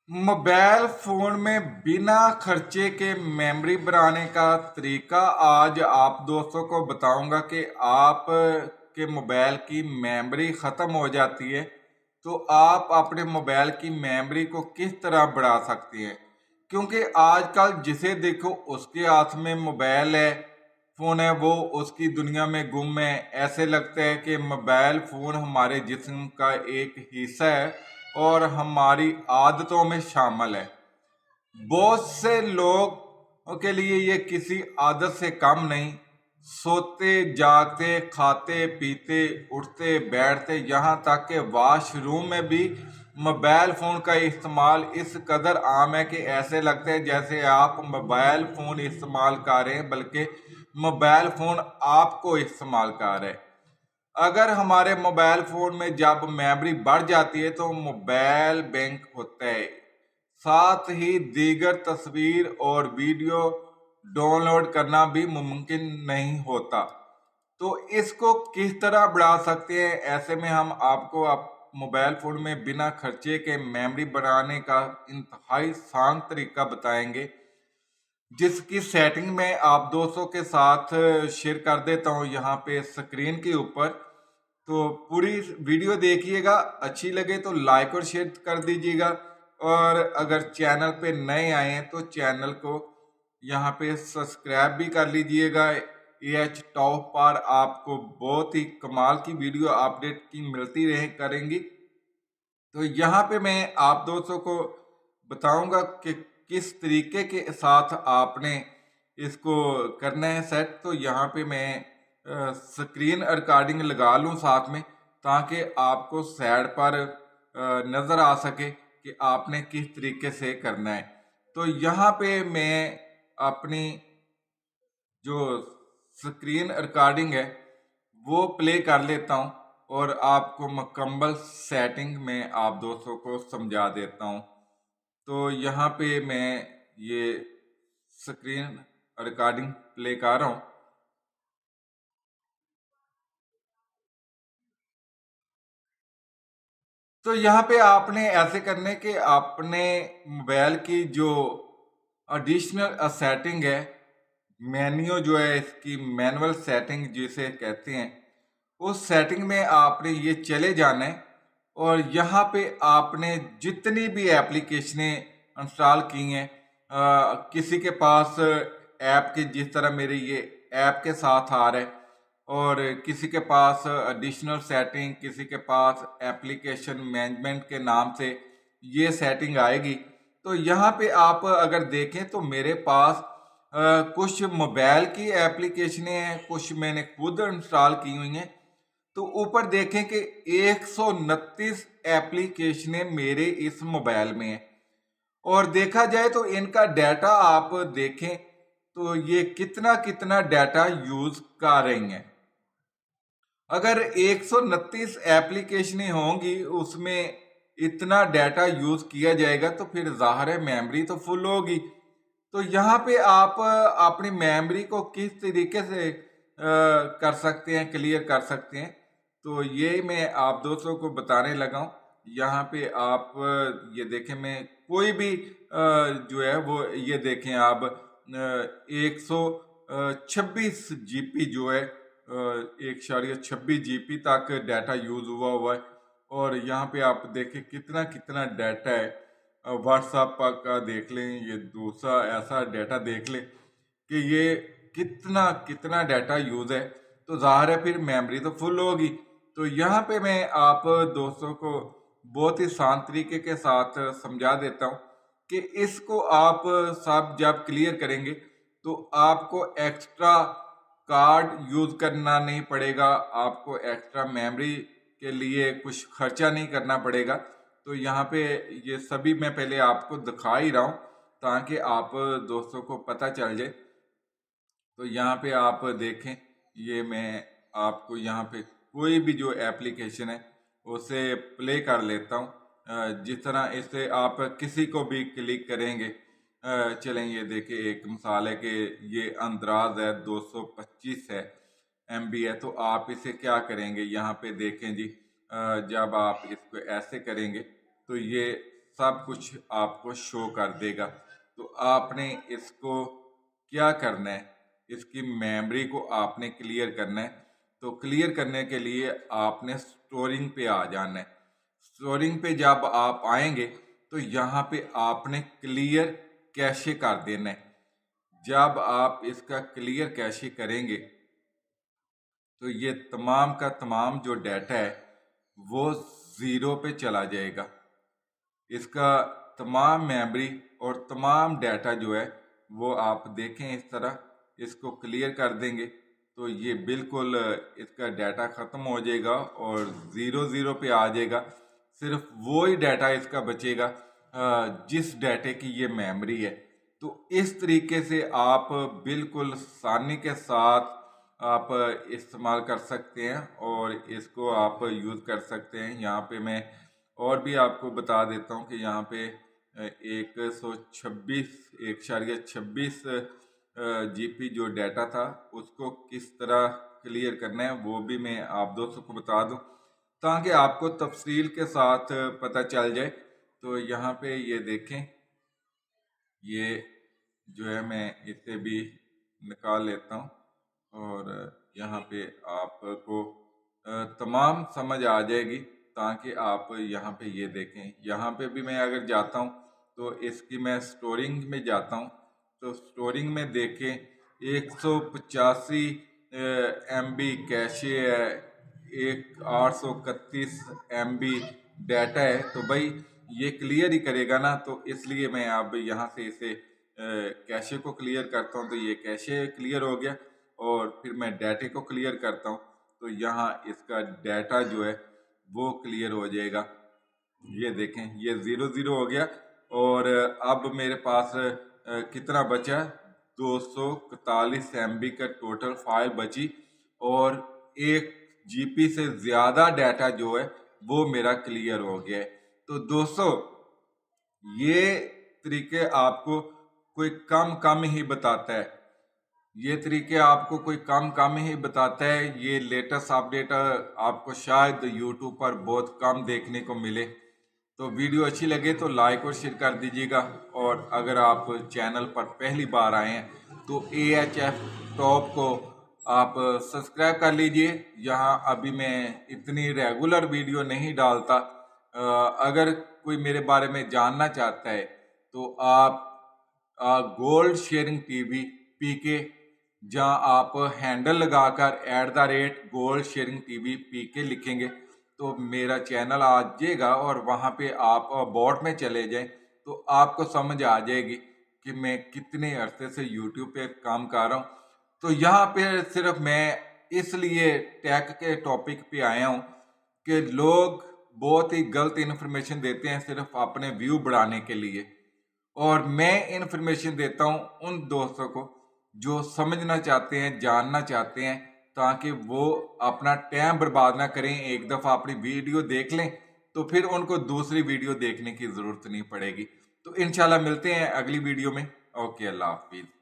Mobile phone में बिना खर्चे के मेमोरी बनाने का तरीका आज आप दोस्तों को बताऊंगा कि आप के मोबाइल की मेमोरी ख़त्म हो जाती है तो आप अपने मोबाइल की मेमोरी को किस तरह बढ़ा सकती हैं। क्योंकि आजकल जिसे देखो उसके हाथ में मोबाइल है, फ़ोन है, वो उसकी दुनिया में गुम है। ऐसे लगता है कि मोबाइल फ़ोन हमारे जिस्म का एक हिस्सा है और हमारी आदतों में शामिल है। बहुत से लोगों के लिए ये किसी आदत से कम नहीं। सोते जागते खाते पीते उठते बैठते यहाँ तक कि वॉशरूम में भी मोबाइल फ़ोन का इस्तेमाल इस कदर आम है कि ऐसे लगता है जैसे आप मोबाइल फ़ोन इस्तेमाल कर रहे हैं, बल्कि मोबाइल फ़ोन आपको इस्तेमाल कर रहे हैं। अगर हमारे मोबाइल फ़ोन में जब मेमोरी बढ़ जाती है तो मोबाइल बैंक होता है, साथ ही दीगर तस्वीर और वीडियो डाउनलोड करना भी मुमकिन नहीं होता। तो इसको किस तरह बढ़ा सकते हैं? ऐसे में हम आपको मोबाइल फ़ोन में बिना खर्चे के मेमोरी बनाने का इंतहाई आसान तरीका बताएंगे, जिसकी सेटिंग मैं आप दोस्तों के साथ शेयर कर देता हूँ यहाँ पे स्क्रीन के ऊपर। तो पूरी वीडियो देखिएगा, अच्छी लगे तो लाइक और शेयर कर दीजिएगा। और अगर चैनल पे नए आए हैं तो चैनल को यहाँ पे सब्सक्राइब भी कर लीजिएगा। एच टॉप पर आपको बहुत ही कमाल की वीडियो अपडेट की मिलती रहे करेंगी। तो यहाँ पे मैं आप दोस्तों को बताऊंगा कि किस तरीके के साथ आपने इसको करना है सेट। तो यहाँ पे मैं स्क्रीन रिकॉर्डिंग लगा लूँ साथ में, ताकि आपको साइड पर नज़र आ सके कि आपने किस तरीके से करना है। तो यहाँ पे मैं अपनी जो स्क्रीन रिकॉर्डिंग है वो प्ले कर लेता हूँ और आपको मुकम्मल सेटिंग में आप दोस्तों को समझा देता हूँ। तो यहाँ पे मैं ये स्क्रीन रिकॉर्डिंग प्ले कर रहा हूँ। तो यहाँ पे आपने ऐसे करने के अपने मोबाइल की जो एडिशनल सेटिंग है, मेन्यू जो है इसकी मैनुअल सेटिंग जिसे कहते हैं, उस सेटिंग में आपने ये चले जाना है और यहाँ पे आपने जितनी भी एप्लीकेशनें इंस्टॉल की हैं, किसी के पास ऐप के जिस तरह मेरे ये ऐप के साथ आ रहा है, और किसी के पास एडिशनल सेटिंग, किसी के पास एप्लीकेशन मैनेजमेंट के नाम से ये सेटिंग आएगी। तो यहाँ पे आप अगर देखें तो मेरे पास कुछ मोबाइल की एप्लीकेशनें हैं, कुछ मैंने खुद इंस्टॉल की हुई हैं। तो ऊपर देखें कि 129 एप्लीकेशनें मेरे इस मोबाइल में हैं। और देखा जाए तो इनका डाटा आप देखें तो ये कितना कितना डाटा यूज कर रही हैं। अगर 129 एप्लीकेशनें होंगी, उसमें इतना डाटा यूज किया जाएगा तो फिर जाहिर है मेमोरी तो फुल होगी। तो यहाँ पे आप अपनी मेमोरी को किस तरीके से कर सकते हैं, क्लियर कर सकते हैं, तो ये मैं आप दोस्तों को बताने लगा हूँ। यहाँ पे आप ये देखें, मैं कोई भी जो है वो ये देखें आप 126 GB जो है 1.26 GB तक डाटा यूज हुआ है। और यहाँ पे आप देखें कितना कितना डाटा है। व्हाट्सएप का देख लें, ये दूसरा ऐसा डाटा देख लें कि ये कितना कितना डाटा यूज है। तो जाहिर है फिर मेमोरी तो फुल होगी। तो यहाँ पे मैं आप दोस्तों को बहुत ही आसान तरीके के साथ समझा देता हूँ कि इसको आप सब जब क्लियर करेंगे तो आपको एक्स्ट्रा कार्ड यूज करना नहीं पड़ेगा, आपको एक्स्ट्रा मेमोरी के लिए कुछ खर्चा नहीं करना पड़ेगा। तो यहाँ पे ये सभी मैं पहले आपको दिखा ही रहा हूँ ताकि आप दोस्तों को पता चल जाए। तो यहाँ पे आप देखें, ये मैं आपको यहाँ पे कोई भी जो एप्लीकेशन है उसे प्ले कर लेता हूँ। जिस तरह इसे आप किसी को भी क्लिक करेंगे, चलें ये देखिए एक मिसाल है कि ये अंदराज है 225 है MB है। तो आप इसे क्या करेंगे, यहाँ पे देखें जी, जब आप इसको ऐसे करेंगे तो ये सब कुछ आपको शो कर देगा। तो आपने इसको क्या करना है, इसकी मेमोरी को आपने क्लियर करना है। तो क्लियर करने के लिए आपने स्टोरिंग पे आ जाना है। स्टोरिंग पे जब आप आएंगे तो यहाँ पे आपने क्लियर कैशे कर देना है। जब आप इसका क्लियर कैशे करेंगे तो ये तमाम का तमाम जो डाटा है वो ज़ीरो पे चला जाएगा। इसका तमाम मेमोरी और तमाम डाटा जो है वो आप देखें, इस तरह इसको क्लियर कर देंगे तो ये बिल्कुल इसका डाटा ख़त्म हो जाएगा और ज़ीरो ज़ीरो पे आ जाएगा। सिर्फ वो ही डाटा इसका बचेगा जिस डाटे की ये मेमोरी है। तो इस तरीके से आप बिल्कुल आसानी के साथ आप इस्तेमाल कर सकते हैं और इसको आप यूज़ कर सकते हैं। यहाँ पे मैं और भी आपको बता देता हूँ कि यहाँ पे 126 GB जो डाटा था उसको किस तरह क्लियर करना है वो भी मैं आप दोस्तों को बता दूँ ताकि आपको तफसील के साथ पता चल जाए। तो यहाँ पे ये देखें, ये जो है मैं इसे भी निकाल लेता हूँ और यहाँ पे आपको तमाम समझ आ जाएगी ताकि आप यहाँ पे ये देखें। यहाँ पे भी मैं अगर जाता हूँ तो इसकी मैं स्टोरिंग में जाता हूँ तो स्टोरिंग में देखें 185 MB कैशे है, 831 MB डाटा है। तो भाई ये क्लियर ही करेगा ना, तो इसलिए मैं अब यहाँ से इसे कैशे को क्लियर करता हूँ तो ये कैशे क्लियर हो गया और फिर मैं डाटे को क्लियर करता हूँ तो यहाँ इसका डाटा जो है वो क्लियर हो जाएगा। ये देखें ये 0 हो गया और अब मेरे पास कितना बचा, 241 MB का टोटल फाइल बची और 1 GB से ज़्यादा डाटा जो है वो मेरा क्लियर हो गया है। तो दोस्तों ये तरीके आपको कोई कम ही बताता है, ये तरीके आपको कोई कम ही बताता है। ये लेटेस्ट अपडेट आपको शायद यूट्यूब पर बहुत कम देखने को मिले। तो वीडियो अच्छी लगे तो लाइक और शेयर कर दीजिएगा और अगर आप चैनल पर पहली बार आए हैं तो AHF टॉप को आप सब्सक्राइब कर लीजिए। यहाँ अभी मैं इतनी रेगुलर वीडियो नहीं डालता। अगर कोई मेरे बारे में जानना चाहता है तो आप गोल्ड शेयरिंग टीवी PK, जहाँ आप हैंडल लगाकर @गोल्ड शेयरिंग टीवी PK लिखेंगे तो मेरा चैनल आ जाएगा और वहाँ पे आप बोर्ड में चले जाएं तो आपको समझ आ जाएगी कि मैं कितने अरसे से यूट्यूब पे काम कर रहा हूँ। तो यहाँ पे सिर्फ मैं इसलिए टेक के टॉपिक पे आया हूँ कि लोग बहुत ही गलत इन्फॉर्मेशन देते हैं सिर्फ अपने व्यू बढ़ाने के लिए, और मैं इन्फॉर्मेशन देता हूँ उन दोस्तों को जो समझना चाहते हैं, जानना चाहते हैं, ताकि वो अपना टाइम बर्बाद ना करें। एक दफ़ा अपनी वीडियो देख लें तो फिर उनको दूसरी वीडियो देखने की ज़रूरत नहीं पड़ेगी। तो इंशाल्लाह मिलते हैं अगली वीडियो में। ओके, अल्लाह हाफिज़।